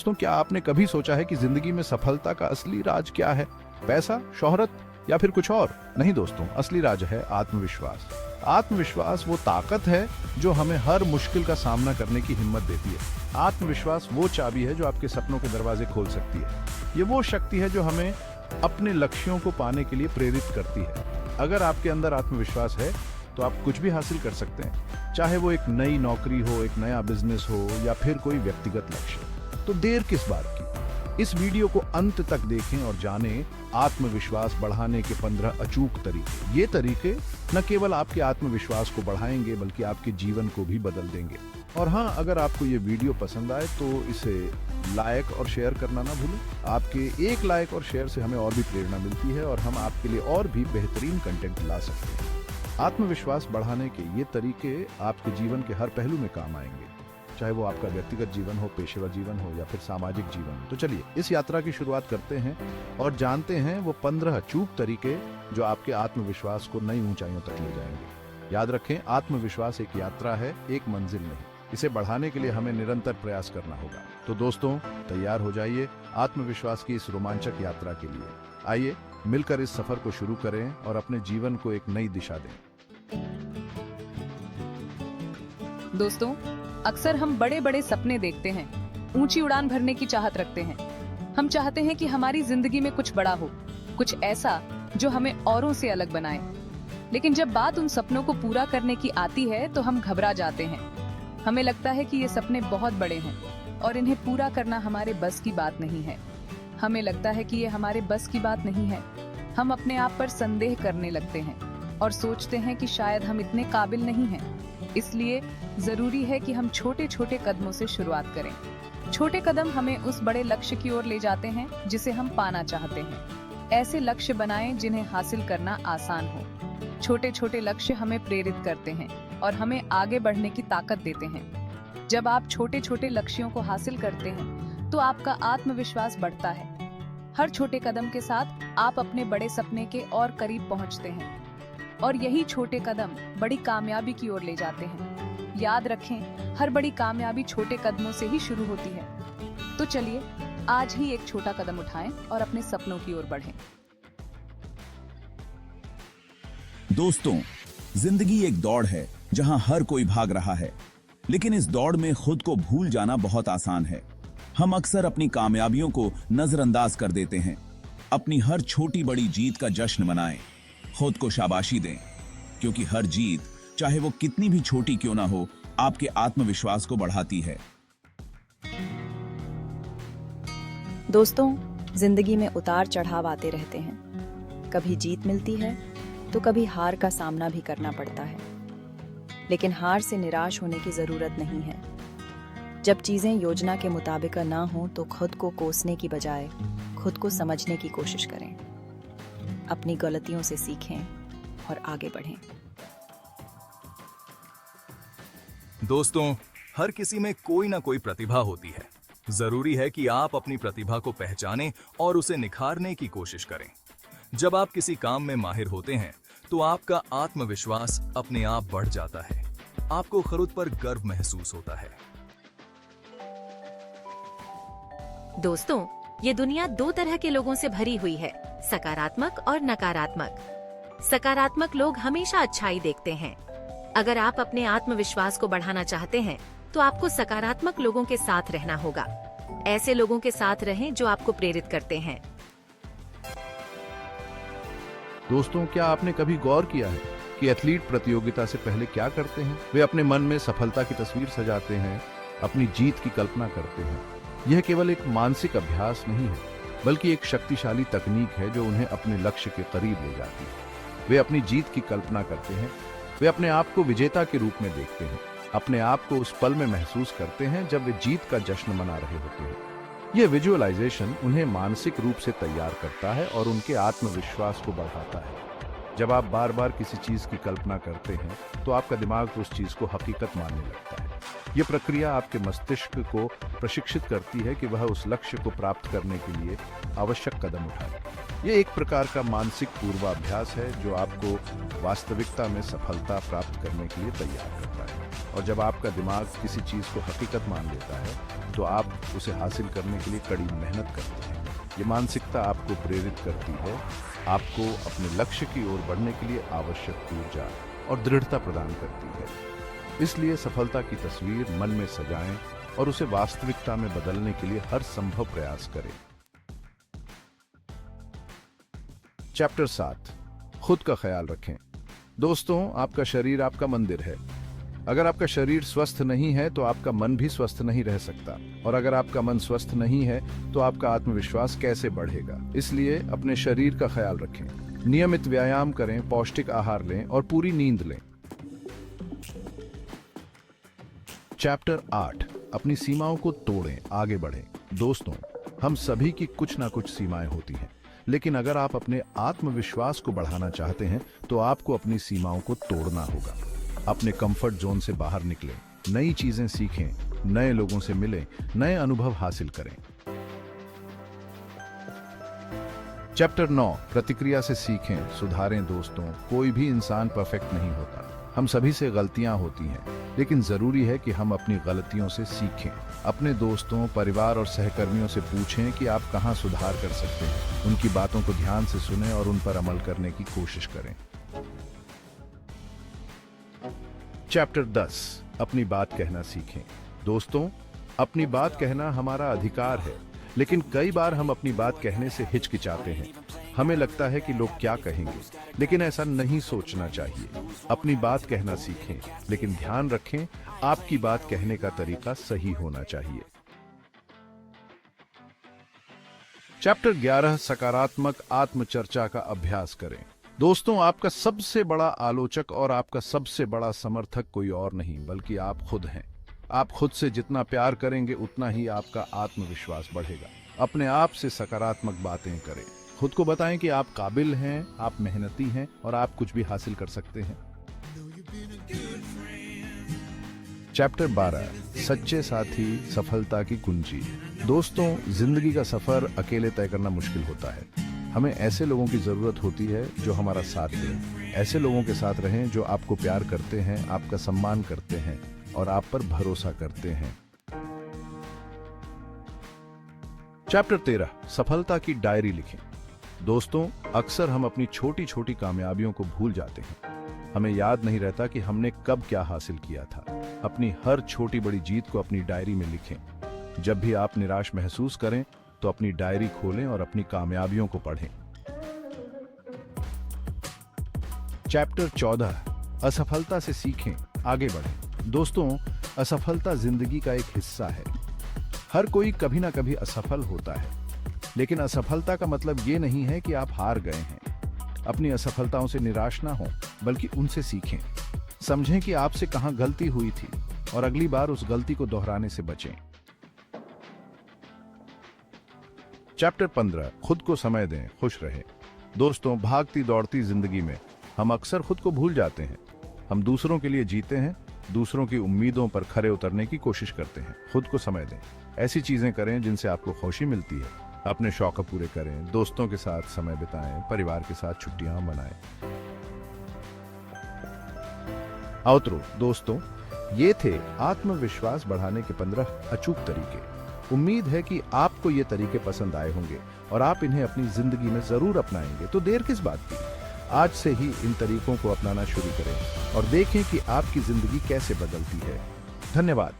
दोस्तों, क्या आपने कभी सोचा है कि जिंदगी में सफलता का असली राज क्या है? पैसा, शोहरत या फिर कुछ और? नहीं दोस्तों, असली राज है आत्मविश्वास। आत्मविश्वास वो ताकत है जो हमें हर मुश्किल का सामना करने की हिम्मत देती है। आत्मविश्वास वो चाबी है जो आपके सपनों के दरवाजे खोल सकती है। ये वो शक्ति है जो हमें अपने लक्ष्यों को पाने के लिए प्रेरित करती है। अगर आपके अंदर आत्मविश्वास है तो आप कुछ भी हासिल कर सकते हैं, चाहे वो एक नई नौकरी हो, एक नया बिजनेस हो या फिर कोई व्यक्तिगत लक्ष्य। तो देर किस बात की? इस वीडियो को अंत तक देखें और जानें आत्मविश्वास बढ़ाने के 15 अचूक तरीके। ये तरीके न केवल आपके आत्मविश्वास को बढ़ाएंगे बल्कि आपके जीवन को भी बदल देंगे। और हाँ, अगर आपको ये वीडियो पसंद आए तो इसे लाइक और शेयर करना ना भूलें। आपके एक लाइक और शेयर से हमें और भी प्रेरणा मिलती है और हम आपके लिए और भी बेहतरीन कंटेंट ला सकते हैं। आत्मविश्वास बढ़ाने के ये तरीके आपके जीवन के हर पहलू में काम आएंगे, चाहे वो आपका व्यक्तिगत जीवन हो, पेशेवर जीवन हो या फिर सामाजिक जीवन हो। तो चलिए इस यात्रा की शुरुआत करते हैं और जानते हैं वो 15 अचूक तरीके जो आपके आत्मविश्वास को नई ऊंचाइयों तक ले जाएंगे। याद रखें, आत्मविश्वास एक यात्रा है, एक मंजिल नहीं। इसे बढ़ाने के लिए हमें निरंतर प्रयास करना होगा। तो दोस्तों, तैयार हो जाइए आत्मविश्वास की इस रोमांचक यात्रा के लिए। आइए मिलकर इस सफर को शुरू करें और अपने जीवन को एक नई दिशा दें। दोस्तों, अक्सर हम बड़े बड़े सपने देखते हैं, ऊंची उड़ान भरने की चाहत रखते हैं। हम चाहते हैं कि हमारी जिंदगी में कुछ बड़ा हो, कुछ ऐसा जो हमें औरों से अलग बनाए। लेकिन जब बात उन सपनों को पूरा करने की आती है तो हम घबरा जाते हैं। हमें लगता है कि ये सपने बहुत बड़े हैं और इन्हें पूरा करना हमारे बस की बात नहीं है। हमें लगता है कि ये हमारे बस की बात नहीं है। हम अपने आप पर संदेह करने लगते हैं और सोचते हैं कि शायद हम इतने काबिल नहीं हैं। इसलिए जरूरी है कि हम छोटे छोटे कदमों से शुरुआत करें। छोटे कदम हमें उस बड़े लक्ष्य की ओर ले जाते हैं जिसे हम पाना चाहते हैं। ऐसे लक्ष्य बनाएं जिन्हें हासिल करना आसान हो। छोटे छोटे लक्ष्य हमें प्रेरित करते हैं और हमें आगे बढ़ने की ताकत देते हैं। जब आप छोटे छोटे लक्ष्यों को हासिल करते हैं तो आपका आत्मविश्वास बढ़ता है। हर छोटे कदम के साथ आप अपने बड़े सपने के और करीब पहुंचते हैं और यही छोटे कदम बड़ी कामयाबी की ओर ले जाते हैं। याद रखें, हर बड़ी कामयाबी छोटे कदमों से ही शुरू होती है। तो चलिए आज ही एक छोटा कदम उठाएं और अपने सपनों की ओर बढ़ें। दोस्तों, जिंदगी एक दौड़ है जहां हर कोई भाग रहा है, लेकिन इस दौड़ में खुद को भूल जाना बहुत आसान है। हम अक्सर अपनी कामयाबियों को नजरअंदाज कर देते हैं। अपनी हर छोटी बड़ी जीत का जश्न मनाएं, खुद को शाबाशी दें, क्योंकि हर जीत, चाहे वो कितनी भी छोटी क्यों ना हो, आपके आत्मविश्वास को बढ़ाती है। दोस्तों, जिंदगी में उतार चढ़ाव आते रहते हैं। कभी जीत मिलती है तो कभी हार का सामना भी करना पड़ता है। लेकिन हार से निराश होने की जरूरत नहीं है। जब चीजें योजना के मुताबिक ना हो तो खुद को कोसने की बजाय खुद को समझने की कोशिश करें। अपनी गलतियों से सीखें और आगे बढ़ें। दोस्तों, हर किसी में कोई ना कोई प्रतिभा होती है। जरूरी है कि आप अपनी प्रतिभा को पहचानें और उसे निखारने की कोशिश करें। जब आप किसी काम में माहिर होते हैं तो आपका आत्मविश्वास अपने आप बढ़ जाता है। आपको खुद पर गर्व महसूस होता है। दोस्तों, ये दुनिया दो तरह के लोगों से भरी हुई है, सकारात्मक और नकारात्मक। सकारात्मक लोग हमेशा अच्छाई देखते हैं। अगर आप अपने आत्मविश्वास को बढ़ाना चाहते हैं तो आपको सकारात्मक लोगों के साथ रहना होगा। ऐसे लोगों के साथ रहें जो आपको प्रेरित करते हैं। दोस्तों, क्या आपने कभी गौर किया है कि एथलीट प्रतियोगिता से पहले क्या करते हैं? वे अपने मन में सफलता की तस्वीर सजाते हैं, अपनी जीत की कल्पना करते हैं। यह केवल एक मानसिक अभ्यास नहीं है, बल्कि एक शक्तिशाली तकनीक है जो उन्हें अपने लक्ष्य के करीब ले जाती है। वे अपनी जीत की कल्पना करते हैं, वे अपने आप को विजेता के रूप में देखते हैं, अपने आप को उस पल में महसूस करते हैं जब वे जीत का जश्न मना रहे होते हैं। यह विजुअलाइजेशन उन्हें मानसिक रूप से तैयार करता है और उनके आत्मविश्वास को बढ़ाता है। जब आप बार बार किसी चीज की कल्पना करते हैं तो आपका दिमाग उस चीज को हकीकत मानने लगता है। यह प्रक्रिया आपके मस्तिष्क को प्रशिक्षित करती है कि वह उस लक्ष्य को प्राप्त करने के लिए आवश्यक कदम उठाए। यह एक प्रकार का मानसिक पूर्वाभ्यास है जो आपको वास्तविकता में सफलता प्राप्त करने के लिए तैयार करता है। और जब आपका दिमाग किसी चीज को हकीकत मान लेता है तो आप उसे हासिल करने के लिए कड़ी मेहनत करते हैं। ये मानसिकता आपको प्रेरित करती है, आपको अपने लक्ष्य की ओर बढ़ने के लिए आवश्यक ऊर्जा और दृढ़ता प्रदान करती है। इसलिए सफलता की तस्वीर मन में सजाएं और उसे वास्तविकता में बदलने के लिए हर संभव प्रयास करें। चैप्टर 7, खुद का ख्याल रखें। दोस्तों, आपका शरीर आपका मंदिर है। अगर आपका शरीर स्वस्थ नहीं है तो आपका मन भी स्वस्थ नहीं रह सकता, और अगर आपका मन स्वस्थ नहीं है तो आपका आत्मविश्वास कैसे बढ़ेगा। इसलिए अपने शरीर का ख्याल रखें, नियमित व्यायाम करें, पौष्टिक आहार लें और पूरी नींद लें। चैप्टर 8, अपनी सीमाओं को तोड़ें, आगे बढ़ें। दोस्तों, हम सभी की कुछ ना कुछ सीमाएं होती हैं, लेकिन अगर आप अपने आत्मविश्वास को बढ़ाना चाहते हैं तो आपको अपनी सीमाओं को तोड़ना होगा। अपने कंफर्ट जोन से बाहर निकलें, नई चीजें सीखें, नए लोगों से मिलें, नए अनुभव हासिल करें। चैप्टर 9, प्रतिक्रिया से सीखें, सुधारें। दोस्तों, कोई भी इंसान परफेक्ट नहीं होता। हम सभी से गलतियां होती हैं, लेकिन जरूरी है कि हम अपनी गलतियों से सीखें। अपने दोस्तों, परिवार और सहकर्मियों से पूछें कि आप कहां सुधार कर सकते हैं। उनकी बातों को ध्यान से सुनें और उन पर अमल करने की कोशिश करें। चैप्टर 10, अपनी बात कहना सीखें। दोस्तों, अपनी बात कहना हमारा अधिकार है, लेकिन कई बार हम अपनी बात कहने से हिचकिचाते हैं। हमें लगता है कि लोग क्या कहेंगे, लेकिन ऐसा नहीं सोचना चाहिए। अपनी बात कहना सीखें, लेकिन ध्यान रखें आपकी बात कहने का तरीका सही होना चाहिए। चैप्टर 11, सकारात्मक आत्मचर्चा का अभ्यास करें। दोस्तों, आपका सबसे बड़ा आलोचक और आपका सबसे बड़ा समर्थक कोई और नहीं बल्कि आप खुद हैं। आप खुद से जितना प्यार करेंगे उतना ही आपका आत्मविश्वास बढ़ेगा। अपने आप से सकारात्मक बातें करें। खुद को बताएं कि आप काबिल हैं, आप मेहनती हैं और आप कुछ भी हासिल कर सकते हैं। चैप्टर 12, सच्चे साथी सफलता की कुंजी। दोस्तों, जिंदगी का सफर अकेले तय करना मुश्किल होता है। हमें ऐसे लोगों की जरूरत होती है जो हमारा साथ दें। ऐसे लोगों के साथ रहें जो आपको प्यार करते हैं, आपका सम्मान करते हैं और आप पर भरोसा करते हैं। चैप्टर 13, सफलता की डायरी लिखें। दोस्तों, अक्सर हम अपनी छोटी छोटी कामयाबियों को भूल जाते हैं। हमें याद नहीं रहता कि हमने कब क्या हासिल किया था। अपनी हर छोटी बड़ी जीत को अपनी डायरी में लिखें। जब भी आप निराश महसूस करें तो अपनी डायरी खोलें और अपनी कामयाबियों को पढ़ें। चैप्टर 14, असफलता से सीखें, आगे बढ़ें। दोस्तों, असफलता जिंदगी का एक हिस्सा है। हर कोई कभी ना कभी असफल होता है, लेकिन असफलता का मतलब ये नहीं है कि आप हार गए हैं। अपनी असफलताओं से निराश ना हो, बल्कि उनसे सीखें। समझें कि आपसे कहां गलती हुई थी और अगली बार उस गलती को दोहराने से बचें। चैप्टर 15, खुद को समय दें, खुश रहें। दोस्तों, भागती दौड़ती जिंदगी में हम अक्सर खुद को भूल जाते हैं। हम दूसरों के लिए जीते हैं, दूसरों की उम्मीदों पर खरे उतरने की कोशिश करते हैं। खुद को समय दें, ऐसी चीजें करें जिनसे आपको खुशी मिलती है। अपने शौक पूरे करें, दोस्तों के साथ समय बिताएं, परिवार के साथ छुट्टियां मनाएं। आउटरो। दोस्तों, ये थे आत्मविश्वास बढ़ाने के 15 अचूक तरीके। उम्मीद है कि आपको ये तरीके पसंद आए होंगे और आप इन्हें अपनी जिंदगी में जरूर अपनाएंगे। तो देर किस बात की, आज से ही इन तरीकों को अपनाना शुरू करें और देखें कि आपकी जिंदगी कैसे बदलती है। धन्यवाद।